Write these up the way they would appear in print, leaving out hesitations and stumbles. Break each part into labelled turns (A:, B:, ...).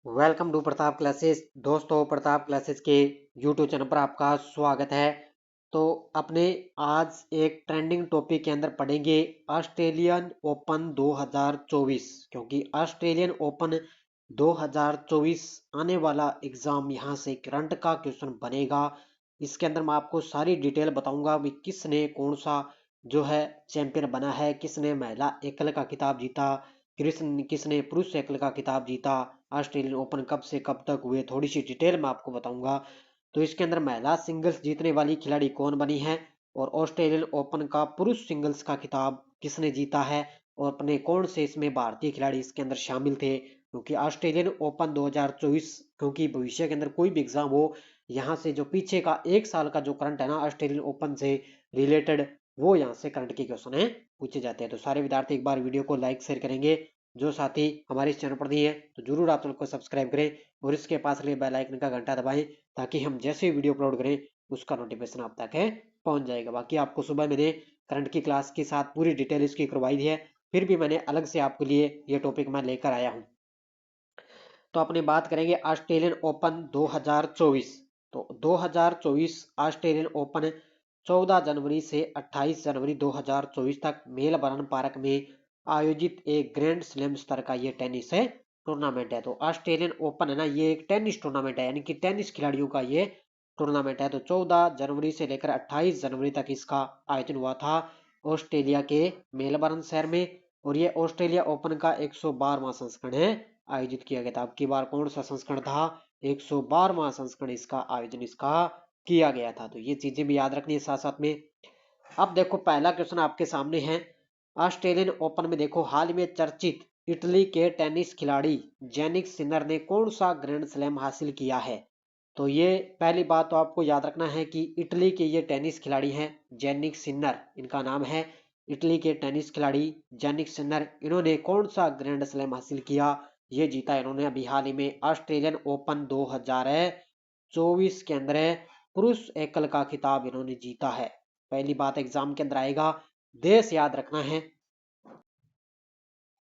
A: Welcome to Pratap classes. दोस्तों, Pratap classes के YouTube channel पर आपका स्वागत है। तो अपने आज एक ट्रेंडिंग टॉपिक के अंदर पढ़ेंगे ऑस्ट्रेलियन ओपन 2024, क्योंकि ऑस्ट्रेलियन ओपन 2024 आने वाला एग्जाम यहाँ से करंट का क्वेश्चन बनेगा। इसके अंदर मैं आपको सारी डिटेल बताऊंगा भी किसने कौन सा जो है चैंपियन बना है, किसने महिला एकल का खिताब जीता, किसने किसने पुरुष एकल का खिताब जीता, ऑस्ट्रेलियन ओपन कब से कब तक हुए, थोड़ी सी डिटेल में आपको बताऊंगा। तो इसके अंदर महिला सिंगल्स जीतने वाली खिलाड़ी कौन बनी है और ऑस्ट्रेलियन ओपन का पुरुष सिंगल्स का खिताब किसने जीता है और अपने कौन से इसमें भारतीय खिलाड़ी इसके अंदर शामिल थे, क्योंकि ऑस्ट्रेलियन ओपन 2024 क्योंकि भविष्य के अंदर कोई भी एग्जाम हो, यहाँ से जो पीछे का एक साल का जो करंट है ना ऑस्ट्रेलियन ओपन से रिलेटेड, वो यहाँ से करंट के क्वेश्चन है पूछे जाते हैं। तो सारे विद्यार्थी एक बार वीडियो को लाइक शेयर करेंगे। जो साथी हमारे इस चैनल पर नहीं है तो जरूर आप चैनल को सब्सक्राइब करें और इसके पास लिए बेल आइकन का घंटा दबाएं, ताकि हम जैसे वीडियो अपलोड करें उसका नोटिफिकेशन आप तक है पहुंच जाएगा। बाकी आपको सुबह मैंने करंट की क्लास के साथ पूरी डिटेल इसकी करवाई दी है, फिर भी मैंने अलग से आपके लिए ये टॉपिक मैं लेकर आया हूँ। तो अपनी बात करेंगे ऑस्ट्रेलियन ओपन 2024। तो 2024 ऑस्ट्रेलियन ओपन 14 जनवरी से 28 जनवरी 2024 तक मेलबर्न पार्क में आयोजित एक ग्रैंड स्लैम स्तर का ये टेनिस है टूर्नामेंट है। तो ऑस्ट्रेलियन ओपन है ना, ये एक टेनिस टूर्नामेंट है, यानी कि टेनिस खिलाड़ियों का ये टूर्नामेंट है। तो 14 जनवरी से लेकर 28 जनवरी तक इसका आयोजन हुआ था ऑस्ट्रेलिया के मेलबर्न शहर में, और ये ऑस्ट्रेलिया ओपन का 112वां संस्करण है आयोजित किया गया था। अब की बार कौन सा संस्करण था? 112वां संस्करण इसका आयोजन इसका किया गया था। तो ये चीजें भी याद रखनी है साथ साथ में। अब देखो पहला क्वेश्चन आपके सामने है। ऑस्ट्रेलियन ओपन में देखो हाल में चर्चित इटली के टेनिस खिलाड़ी जेनिक सिनर ने कौन सा ग्रैंड स्लैम हासिल किया है? तो ये पहली बात तो आपको याद रखना है कि इटली के ये टेनिस खिलाड़ी हैं जेनिक सिनर, इनका नाम है। इटली के टेनिस खिलाड़ी जेनिक सिनर, इन्होंने कौन सा ग्रैंड स्लैम हासिल किया? ये जीता इन्होंने अभी हाल ही में ऑस्ट्रेलियन ओपन 2024 के अंदर पुरुष एकल का खिताब इन्होंने जीता है। पहली बात एग्जाम के अंदर आएगा, देश याद रखना है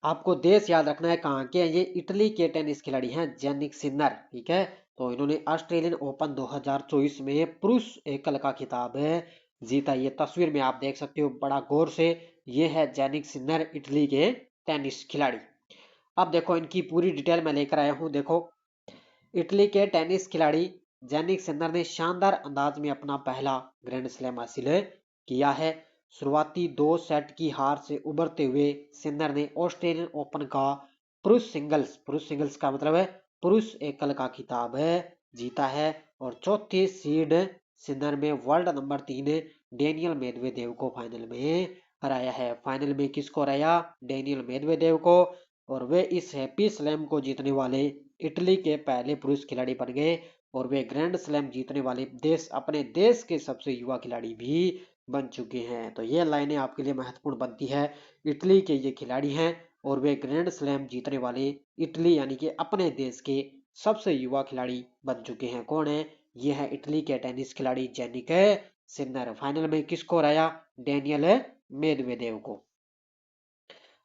A: आपको, देश याद रखना है कहाँ के हैं। ये इटली के टेनिस खिलाड़ी हैं जेनिक सिनर, ठीक है। तो इन्होंने ऑस्ट्रेलियन ओपन 2024 में पुरुष एकल का खिताब जीता। ये तस्वीर में आप देख सकते हो बड़ा गौर से, ये है जेनिक सिनर इटली के टेनिस खिलाड़ी। अब देखो इनकी पूरी डिटेल मैं लेकर आया हूँ। देखो इटली के टेनिस खिलाड़ी जेनिक सिनर ने शानदार अंदाज में अपना पहला ग्रैंड स्लैम हासिल किया है। शुरुआती 2 सेट की हार से उबरते हुए सिनर ने ऑस्ट्रेलियन ओपन का पुरुष सिंगल्स का मतलब है पुरुष एकल का खिताब जीता है। और चौथी सीड सिनर में वर्ल्ड नंबर 3 डेनियल मेदवेदेव को फाइनल में हराया है। फाइनल में किसको हराया? डेनियल मेदवेदेव को। और वे इस हैप्पी स्लैम को जीतने वाले इटली के पहले पुरुष खिलाड़ी बन गए, और वे ग्रैंड स्लैम जीतने वाले अपने देश के सबसे युवा खिलाड़ी भी बन चुके हैं। तो ये लाइनें आपके लिए महत्वपूर्ण बनती है। इटली के ये खिलाड़ी हैं और वे ग्रैंड स्लैम जीतने वाले इटली यानी कि अपने देश के सबसे युवा खिलाड़ी बन चुके हैं। कौन है? ये है इटली के टेनिस खिलाड़ी जेनिक सिनर। फाइनल में किसको हराया? डेनियल मेदवेदेव को।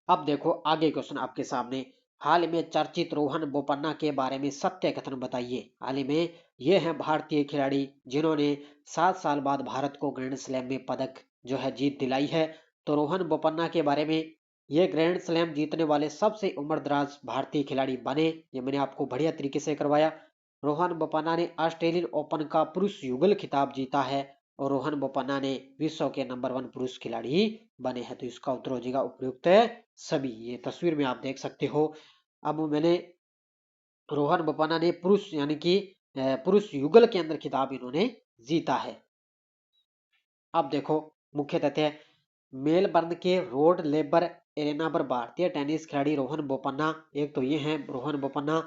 A: अब देखो आगे क्वेश्चन आपके सामने, हाल में चर्चित रोहन बोपन्ना के बारे में सत्य कथन बताइए। हाल ही में ये हैं भारतीय खिलाड़ी जिन्होंने 7 साल बाद भारत को ग्रैंड स्लैम में पदक जो है जीत दिलाई है। तो रोहन बोपन्ना के बारे में, ये ग्रैंड स्लैम जीतने वाले सबसे उम्रदराज भारतीय खिलाड़ी बने। ये मैंने आपको बढ़िया तरीके से करवाया। रोहन बोपन्ना ने ऑस्ट्रेलियन ओपन का पुरुष युगल खिताब जीता है और रोहन बोपन्ना ने विश्व के नंबर 1 पुरुष खिलाड़ी बने हैं। तो इसका उत्तर हो जाएगा उपयुक्त सभी। ये तस्वीर में आप देख सकते हो। अब मैंने रोहन बोपन्ना ने पुरुष यानी कि पुरुष युगल के अंदर खिताब इन्होंने जीता है। अब देखो मुख्य तथ्य, मेलबर्न के रोड लेबर एरेना पर भारतीय टेनिस खिलाड़ी रोहन बोपन्ना, एक तो ये हैं रोहन बोपन्ना,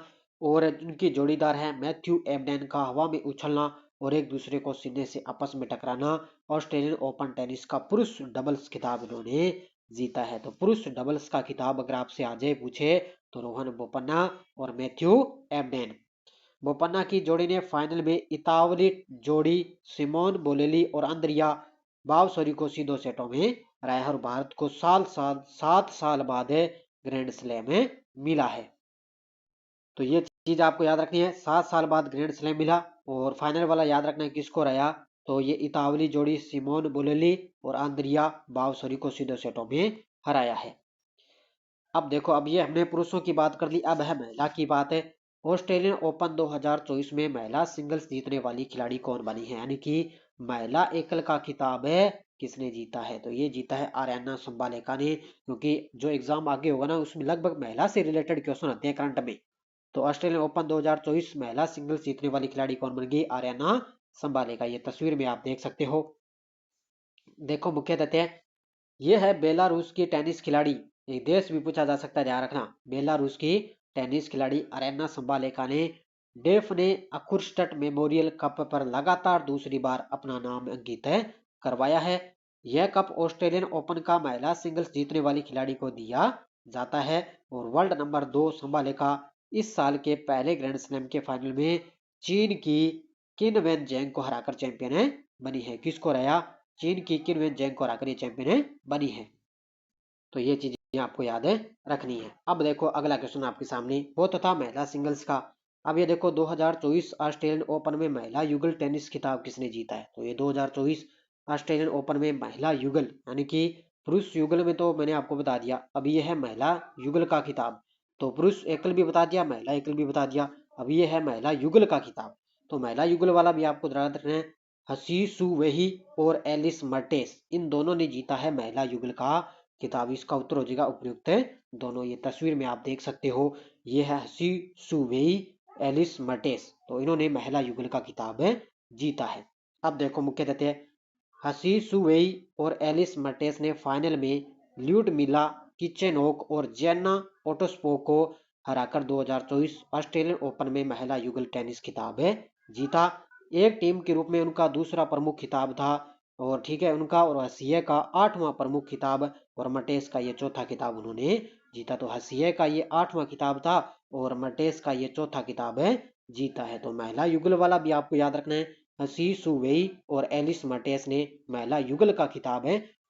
A: और उनकी जोड़ीदार है मैथ्यू एबडेन का हवा में उछलना और एक दूसरे को सीने से आपस में टकराना ऑस्ट्रेलियन ओपन टेनिस का पुरुष डबल्स खिताब इन्होंने जीता है। तो पुरुष डबल्स का खिताब अगर आपसे आ जाए पूछे तो रोहन बोपन्ना और मैथ्यू एबडेन। बोपन्ना की जोड़ी ने फाइनल में इतावली जोड़ी सिमोन बोलेली और अंद्रिया बावसोरी को सीधो सेटों में हराया और भारत को 7 साल बाद ग्रैंड स्लैम में मिला है। तो ये चीज आपको याद रखनी है, 7 साल बाद ग्रैंड स्लैम मिला। और फाइनल वाला याद रखना है किसको रहा, तो ये इतावली जोड़ी सिमोन बोलेली और आंद्रिया बावसोरी को सीधे सेटों में हराया है। अब देखो, अब ये हमने पुरुषों की बात कर ली, अब है महिला की बात है। ऑस्ट्रेलियन ओपन 2024 में महिला सिंगल्स जीतने वाली खिलाड़ी कौन बनी है, यानी कि महिला एकल का खिताब है किसने जीता है, तो ये जीता है आर्याना संबालेका ने। क्योंकि जो एग्जाम आगे होगा ना उसमें लगभग महिला से रिलेटेड क्वेश्चन आते हैं करंट में। तो ऑस्ट्रेलियन ओपन 2024 महिला सिंगल्स जीतने वाली खिलाड़ी कौन बन गई, आर्याना संबालेका। ये तस्वीर में आप देख सकते हो। देखो मुख्य तथ्य, ये है बेलारूस की टेनिस खिलाड़ी, एक देश भी पूछा जा सकता है, ध्यान रखना। बेलारूस की टेनिस खिलाड़ी अरेना संबालेका ने डेफने अकुर्स्टट मेमोरियल कप पर लगातार दूसरी बार अपना नाम अंकित करवाया है। यह कप ऑस्ट्रेलियन ओपन का महिला सिंगल्स जीतने वाली खिलाड़ी को दिया जाता है। और वर्ल्ड नंबर 2 संबालेका इस साल के पहले ग्रैंड स्लैम के फाइनल में चीन की किन वेन जेंग को हराकर चैंपियन बनी है। किसको रहा, चीन की किन वेन जेंग को हराकर ये चैंपियन बनी है। तो ये चीजें आपको याद रखनी है। अब देखो अगला क्वेश्चन आपके सामने, वो तो था महिला सिंगल्स का। अब ये देखो 2024 ऑस्ट्रेलियन ओपन में महिला युगल टेनिस खिताब किसने जीता है, तो ये 2024 ऑस्ट्रेलियन ओपन में महिला युगल, यानी कि पुरुष युगल में तो मैंने आपको बता दिया, अब ये है महिला युगल का खिताब। तो पुरुष एकल भी बता दिया, महिला एकल भी बता दिया, अब ये है महिला युगल का खिताब। तो महिला युगल वाला भी आपको याद रखना है, हसी सुवेही और एलिस मर्टेस, इन दोनों ने जीता है महिला युगल का किताब। इसका उत्तर हो जाएगा उपयुक्त है दोनों। ये तस्वीर में आप देख सकते हो, ये है हसी सुवेई एलिस मर्टेस, तो इन्होंने महिला युगल का किताब जीता है। अब देखो मुख्य तथ्य, हसी सुवेई और एलिस मर्टेस ने फाइनल में ल्यूडमिला किचेनोक और जेन्ना ओटोस्पो को हराकर 2024 ऑस्ट्रेलियन ओपन में महिला युगल टेनिस खिताब जीता। एक टीम के रूप में उनका दूसरा प्रमुख खिताब था, और ठीक है उनका, और हसीय का 8वां प्रमुख खिताब, और मटेस का ये चौथा खिताब उन्होंने जीता। तो हसीय का ये 8वां खिताब था और मटेस का ये चौथा किताब जीता है। तो महिला युगल वाला भी आपको याद रखना है, हसी सुवेई और एलिस मटेस ने महिला युगल का खिताब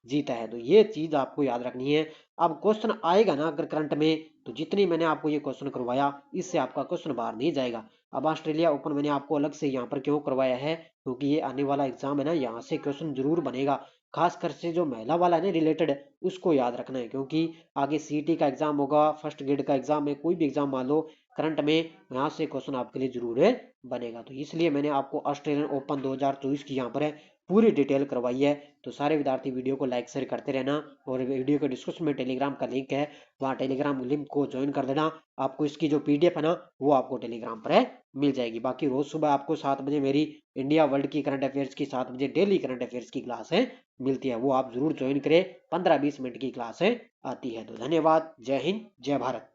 A: जीता है। तो ये चीज आपको याद रखनी है। अब क्वेश्चन आएगा ना अगर करंट में, तो जितनी मैंने आपको ये क्वेश्चन करवाया इससे आपका क्वेश्चन बाहर नहीं जाएगा। अब ऑस्ट्रेलिया ओपन मैंने आपको अलग से यहाँ पर क्यों करवाया है, क्योंकि ये आने वाला एग्जाम है ना, यहाँ से क्वेश्चन जरूर बनेगा। खासकर से जो महिला वाला है ना रिलेटेड, उसको याद रखना है, क्योंकि आगे सीटी का एग्जाम होगा, फर्स्ट ग्रेड का एग्जाम है, कोई भी एग्जाम मान लो करंट में, यहाँ से क्वेश्चन आपके लिए जरूर बनेगा। तो इसलिए मैंने आपको ऑस्ट्रेलियन ओपन 2024 की यहाँ पर पूरी डिटेल करवाई है। तो सारे विद्यार्थी वीडियो को लाइक शेयर करते रहना, और वीडियो के डिस्क्रिप्शन में टेलीग्राम का लिंक है, वहाँ टेलीग्राम लिंक को ज्वाइन कर देना। आपको इसकी जो पीडीएफ है ना वो आपको टेलीग्राम पर मिल जाएगी। बाकी रोज सुबह आपको 7 बजे मेरी इंडिया वर्ल्ड की करंट अफेयर्स की 7 बजे डेली करंट अफेयर्स की क्लास मिलती है, वो आप जरूर ज्वाइन करें। 15-20 मिनट की क्लास आती है। तो धन्यवाद, जय हिंद, जय भारत।